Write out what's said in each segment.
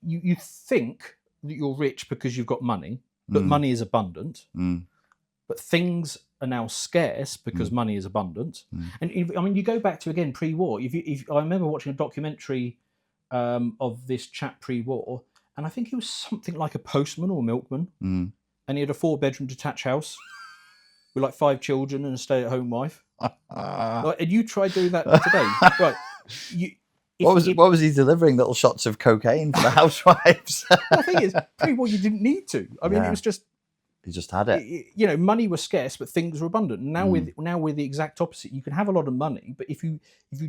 you think that you're rich because you've got money, but money is abundant. But things are now scarce because money is abundant. And you go back to, again, pre-war. If I remember watching a documentary of this chap pre-war, and I think he was something like a postman or a milkman, and he had a 4-bedroom detached house with like 5 children and a stay-at-home wife. And you try doing that today, right? What was he delivering? Little shots of cocaine for the housewives? The thing is, pre-war you didn't need to. It was just. You just had it. Money was scarce, but things were abundant. Now we're the exact opposite. You can have a lot of money, but if you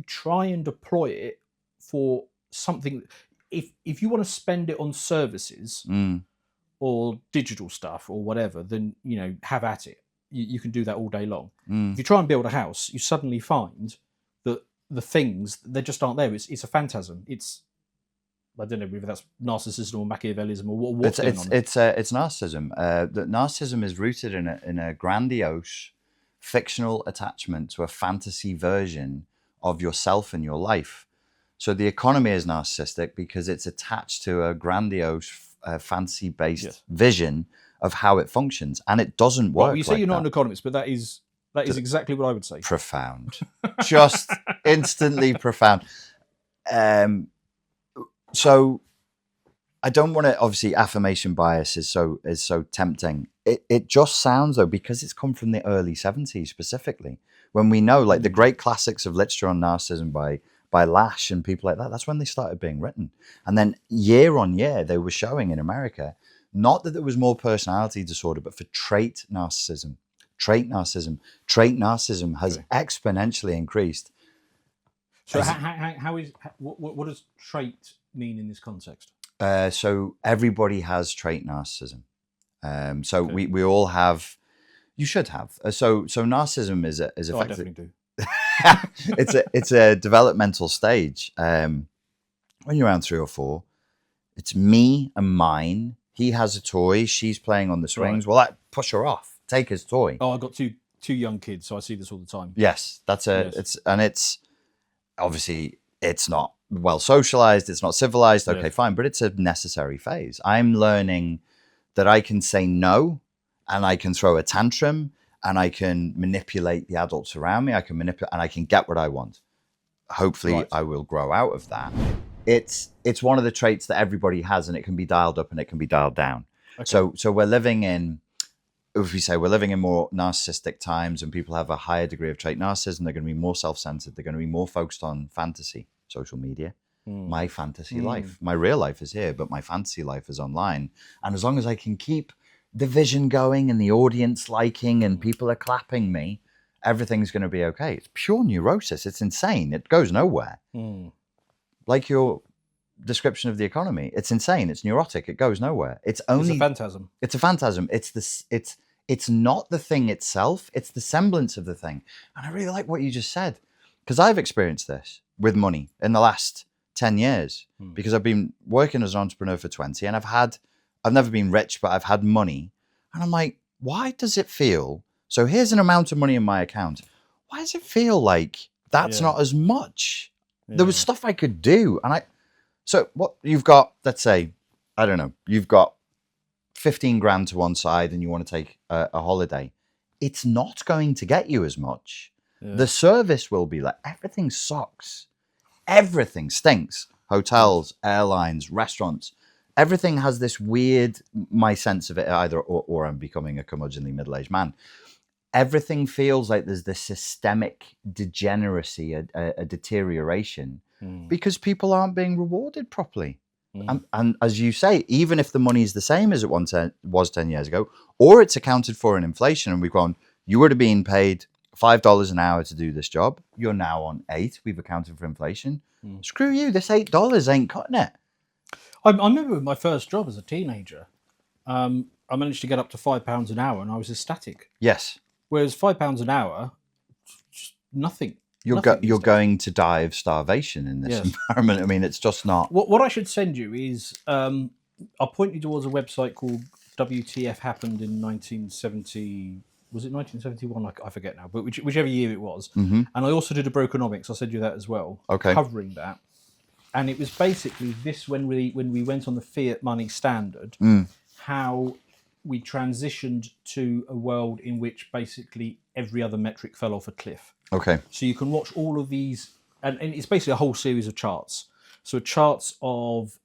try and deploy it for something, if you want to spend it on services or digital stuff or whatever, then have at it. You can do that all day long. If you try and build a house, you suddenly find that the things, they just aren't there. It's a phantasm. I don't know whether that's narcissism or Machiavellism or what's going on. It's narcissism. Narcissism is rooted in a grandiose, fictional attachment to a fantasy version of yourself and your life. So the economy is narcissistic because it's attached to a grandiose, fantasy-based vision of how it functions, and it doesn't work. Well, you say you're not an economist, but that is exactly what I would say. Profound, just instantly profound. So I don't want to, obviously affirmation bias is so tempting. It just sounds though, because it's come from the early 70s specifically, when we know like the great classics of literature on narcissism by Lash and people like that, that's when they started being written. And then year on year, they were showing in America, not that there was more personality disorder, but for trait narcissism has exponentially increased. So what does trait mean in this context? So everybody has trait narcissism. We all have. You should have. So narcissism is effectively. I definitely do. it's a developmental stage. When you're around 3 or 4, it's me and mine. He has a toy. She's playing on the swings. Right. Well, push her off. Take his toy. Oh, I've got two young kids, so I see this all the time. Yes, it's obviously it's not well socialized. It's not civilized. Okay, fine, but it's a necessary phase. I'm learning that I can say no, and I can throw a tantrum, and I can manipulate the adults around me. I can manipulate, and I can get what I want. Hopefully, I will grow out of that. It's one of the traits that everybody has, and it can be dialed up and it can be dialed down. Okay. So we're living in, if we say we're living in more narcissistic times and people have a higher degree of trait narcissism, they're going to be more self-centered. They're going to be more focused on fantasy, social media. My fantasy life. My real life is here, but my fantasy life is online. And as long as I can keep the vision going and the audience liking and people are clapping me, everything's going to be okay. It's pure neurosis. It's insane. It goes nowhere. Like your description of the economy, it's insane. It's neurotic. It goes nowhere. It's a phantasm. It's a phantasm. It's not the thing itself. It's the semblance of the thing. And I really like what you just said, because I've experienced this with money in the last 10 years, because I've been working as an entrepreneur for 20, and I've never been rich, but I've had money. And I'm like, why does it feel? So here's an amount of money in my account. Why does it feel like that's not as much? There was stuff I could do. So what you've got, let's say, I don't know, you've got 15 grand to one side and you want to take a holiday. It's not going to get you as much. The service will be like, everything sucks. Everything stinks. Hotels, airlines, restaurants. Everything has this weird, my sense of it either, or I'm becoming a curmudgeonly middle-aged man. Everything feels like there's this systemic degeneracy, a deterioration, because people aren't being rewarded properly. And as you say, even if the money is the same as it was 10 years ago, or it's accounted for in inflation, and we've gone, you would have been paid $5 an hour to do this job. You're now on $8. We've accounted for inflation. Screw you. This $8 ain't cutting it. I remember with my first job as a teenager, I managed to get up to £5 an hour, and I was ecstatic. Yes. Whereas £5 an hour, just nothing. You're going to die of starvation in this environment. I mean, it's just not. What I should send you is, I'll point you towards a website called WTF Happened in 1970. Was it 1971? I forget now, but whichever year it was. And I also did a Brokenomics. I'll send you that as well. Okay. Covering that. and it was basically this when we went on the fiat money standard, how we transitioned to a world in which basically every other metric fell off a cliff. Okay. So you can watch all of these, and it's basically a whole series of charts. So charts of,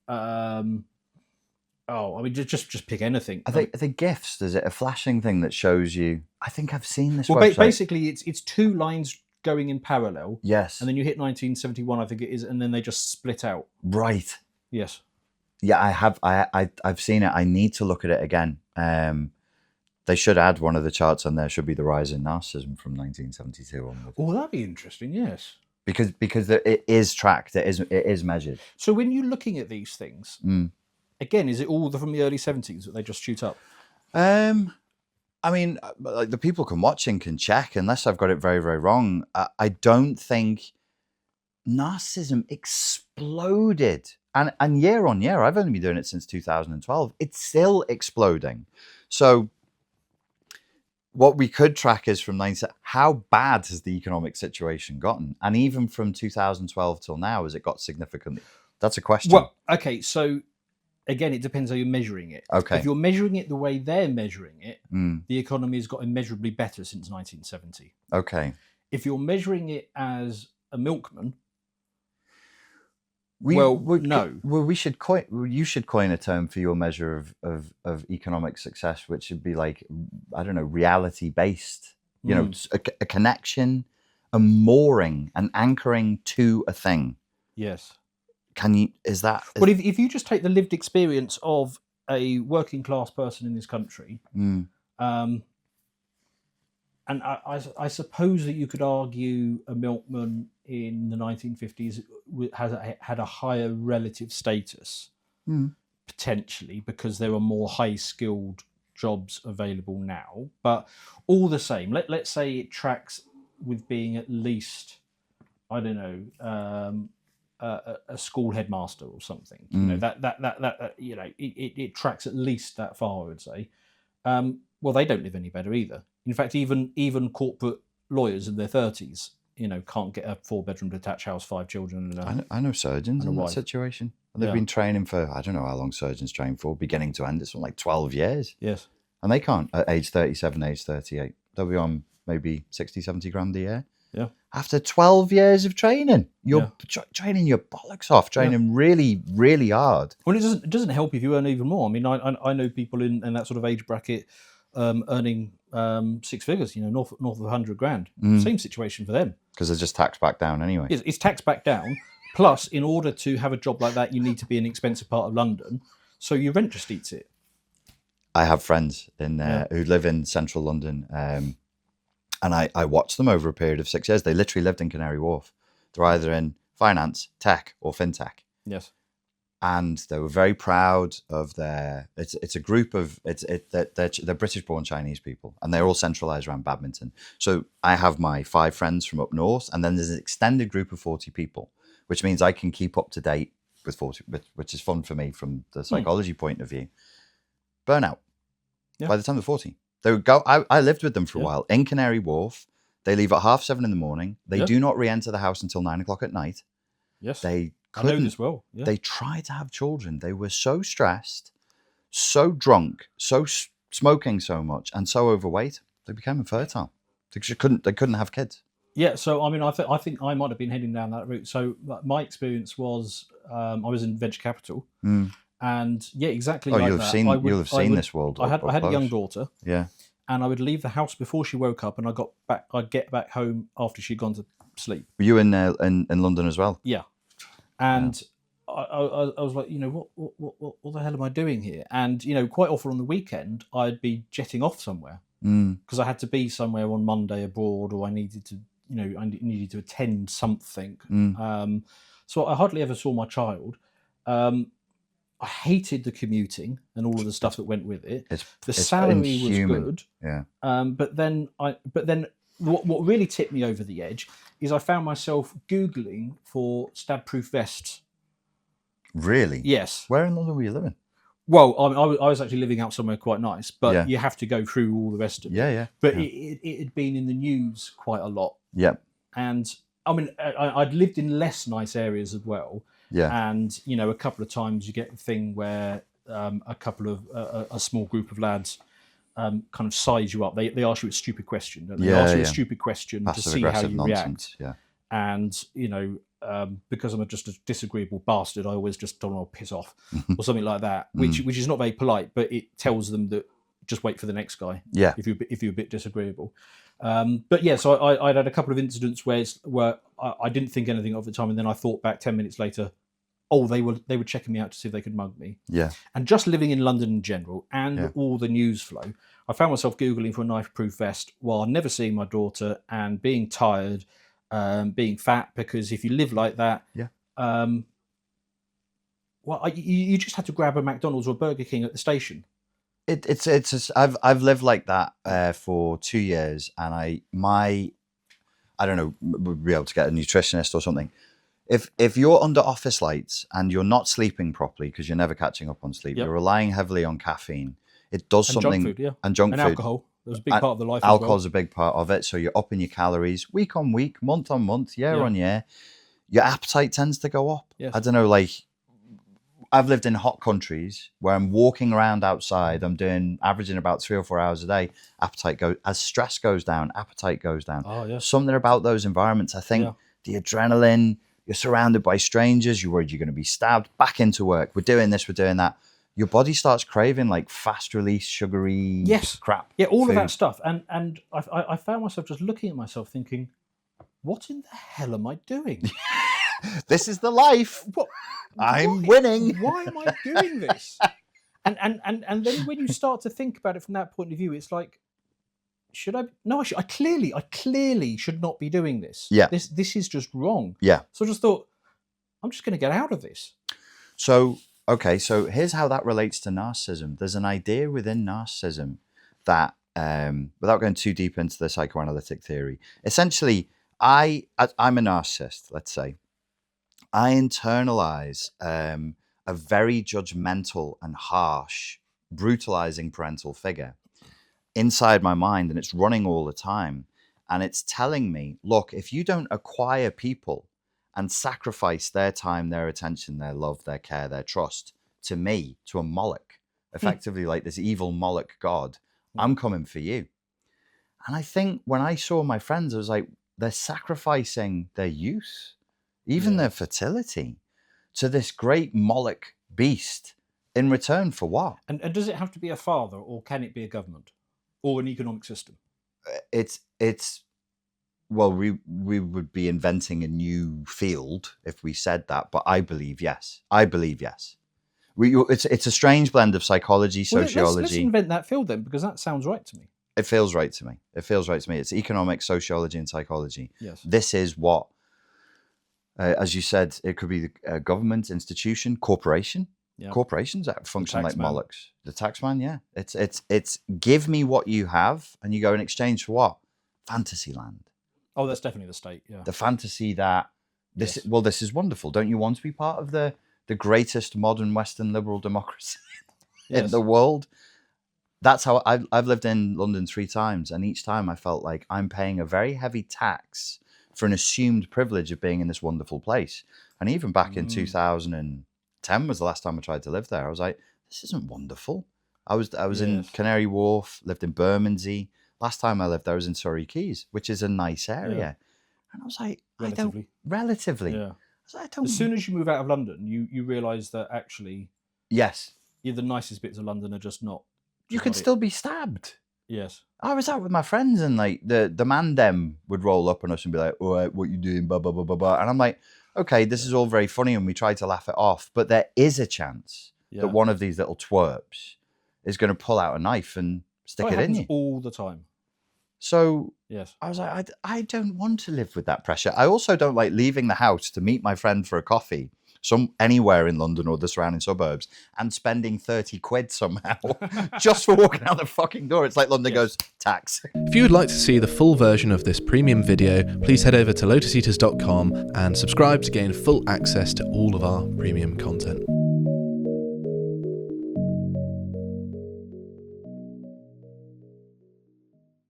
just pick anything. Are they GIFs? Is it a flashing thing that shows you? I think I've seen this. Well, website. Basically, it's two lines going in parallel. Yes. And then you hit 1971, I think it is, and then they just split out. Right. Yes. Yeah, I have. I've seen it. I need to look at it again. They should add one of the charts on there. Should be the rise in narcissism from 1972 onwards. Oh, that'd be interesting. Yes. Because it is tracked. It is measured. So when you're looking at these things, again, is it all from the early 70s that they just shoot up? I mean, like the people watching can check, unless I've got it very, very wrong. I don't think narcissism exploded. And year on year, I've only been doing it since 2012. It's still exploding. So what we could track is from how bad has the economic situation gotten? And even from 2012 till now, has it got significantly? That's a question. Well, okay, so again, it depends how you're measuring it. Okay. If you're measuring it the way they're measuring it, the economy has got immeasurably better since 1970. Okay. If you're measuring it as a milkman, you should coin a term for your measure of economic success, which should be like, I don't know, reality based, a connection, a mooring, an anchoring to a thing. Yes. But if you just take the lived experience of a working class person in this country, and I suppose that you could argue a milkman in the 1950s had a higher relative status, potentially, because there are more high-skilled jobs available now. But all the same, let's say it tracks with being at least, I don't know, a school headmaster or something. You know, it tracks at least that far, I would say. Well, they don't live any better either. In fact, even corporate lawyers in their 30s, can't get a 4-bedroom detached house, 5 children. I know surgeons in that situation. They've been training for, I don't know how long surgeons train for, beginning to end. It's like 12 years. Yes. And they can't at age 37, age 38. They'll be on maybe 60, 70 grand a year. Yeah. After 12 years of training, you're training your bollocks off, training really, really hard. Well, it doesn't help if you earn even more. I mean, I know people in that sort of age bracket earning 6 figures, north of 100 grand. Same situation for them. Because they're just taxed back down anyway. It's taxed back down. Plus, in order to have a job like that, you need to be in an expensive part of London. So your rent just eats it. I have friends who live in central London. And I watched them over a period of 6 years. They literally lived in Canary Wharf. They're either in finance, tech, or fintech. Yes. And they were very proud of their. It's a group of they're British-born Chinese people, and they're all centralised around badminton. So I have my 5 friends from up north, and then there's an extended group of 40 people, which means I can keep up to date with 40, which is fun for me from the psychology point of view. Burnout by the time they're 40. They would go. I lived with them for a while in Canary Wharf. They leave at 7:30 in the morning. They do not re-enter the house until 9 o'clock at night. Yes, I know this well. Yeah. They tried to have children. They were so stressed, so drunk, so smoking so much, and so overweight. They became infertile. They couldn't have kids. Yeah. So I mean, I think I might have been heading down that route. So my experience was I was in venture capital. And exactly. Oh, like you'll have seen this world. I had a young daughter. Yeah. And I would leave the house before she woke up, and I'd get back home after she'd gone to sleep. Were you in London as well? Yeah. And I was like, what the hell am I doing here? And quite often on the weekend, I'd be jetting off somewhere because I had to be somewhere on Monday abroad, or I needed to attend something. So I hardly ever saw my child. I hated the commuting and all of the stuff that went with it. The salary was good. Yeah. But then what really tipped me over the edge is I found myself Googling for stab-proof vests. Really? Yes. Where in London were you living? Well, I was actually living out somewhere quite nice, but you have to go through all the rest of it. Yeah. But it had been in the news quite a lot. Yep. And I mean, I'd lived in less nice areas as well. Yeah. And, you know, a couple of times you get the thing where a small group of lads kind of size you up. They ask you a stupid question. Don't they? They ask you a stupid question to see how you nonsense. react. And, you know, because I'm just a disagreeable bastard, I always just tell them, "Oh, piss off," or something like that, which is not very polite, but it tells them that just wait for the next guy. Yeah. If you're a bit disagreeable. But yeah, so I'd had a couple of incidents where I didn't think anything of the time, and then I thought back 10 minutes later, oh, they were checking me out to see if they could mug me. Yeah. And just living in London in general and all the news flow, I found myself Googling for a knife-proof vest while never seeing my daughter and being tired, being fat, because if you live like that, you just had to grab a McDonald's or a Burger King at the station. I've lived like that for 2 years, and I don't know, would be able to get a nutritionist or something. If you're under office lights and you're not sleeping properly because you're never catching up on sleep, you're relying heavily on caffeine. It does something. Junk food, and junk food. Alcohol. That was a big part of the life. Alcohol's a big part of it. So you're upping your calories week on week, month on month, year on year. Your appetite tends to go up. Yes. I don't know, like, I've lived in hot countries where I'm walking around outside. I'm averaging about 3 or 4 hours a day. Appetite goes, as stress goes down, appetite goes down. Oh, yeah. Something about those environments. I think the adrenaline, you're surrounded by strangers. You're worried you're going to be stabbed. Back into work. We're doing this, we're doing that. Your body starts craving like fast release, sugary crap. Yeah, all food. of that stuff. And I found myself just looking at myself thinking, what in the hell am I doing? This is the life. I'm winning. Why am I doing this? And then when you start to think about it from that point of view, it's like, should I? No, I clearly should not be doing this. Yeah. This is just wrong. Yeah. So I just thought, I'm just going to get out of this. So, okay, so here's how that relates to narcissism. There's an idea within narcissism that, without going too deep into the psychoanalytic theory, essentially, I'm a narcissist, let's say. I internalize a very judgmental and harsh, brutalizing parental figure inside my mind, and it's running all the time. And it's telling me, look, if you don't acquire people and sacrifice their time, their attention, their love, their care, their trust to me, to a Moloch, effectively like this evil Moloch god, I'm coming for you. And I think when I saw my friends, I was like, they're sacrificing their youth, even their fertility, to this great Moloch beast in return for what? And does it have to be a father, or can it be a government or an economic system? Well, we would be inventing a new field if we said that, but I believe yes. It's a strange blend of psychology, sociology. Let's invent that field then, because that sounds right to me. It feels right to me. It's economics, sociology, and psychology. Yes. This is what, as you said, it could be a government, institution, corporation. Yeah. Corporations that function like Molochs. The taxman, yeah. It's give me what you have, and you go in exchange for what? Fantasyland. Oh, that's definitely the state, yeah. The fantasy that this is wonderful. Don't you want to be part of the greatest modern Western liberal democracy in the world? That's how I've lived in London 3 times, and each time I felt like I'm paying a very heavy tax for an assumed privilege of being in this wonderful place. And even back in 2010 was the last time I tried to live there. I was like, this isn't wonderful. I was in Canary Wharf, lived in Bermondsey. Last time I lived there was in Surrey Quays, which is a nice area. Yeah. And I was like, relatively. Yeah. As soon as you move out of London, you realise that actually, the nicest bits of London are just not. You can still be stabbed. Yes. I was out with my friends, and like the man them would roll up on us and be like, "All right, what you doing?" Blah blah blah blah blah. And I'm like, okay, this is all very funny, and we try to laugh it off, but there is a chance that one of these little twerps is going to pull out a knife and stick it in you all the time. So I was like, I don't want to live with that pressure. I also don't like leaving the house to meet my friend for a coffee anywhere in London or the surrounding suburbs and spending 30 quid somehow just for walking out the fucking door. It's like London goes, tax. If you would like to see the full version of this premium video, please head over to lotuseaters.com and subscribe to gain full access to all of our premium content.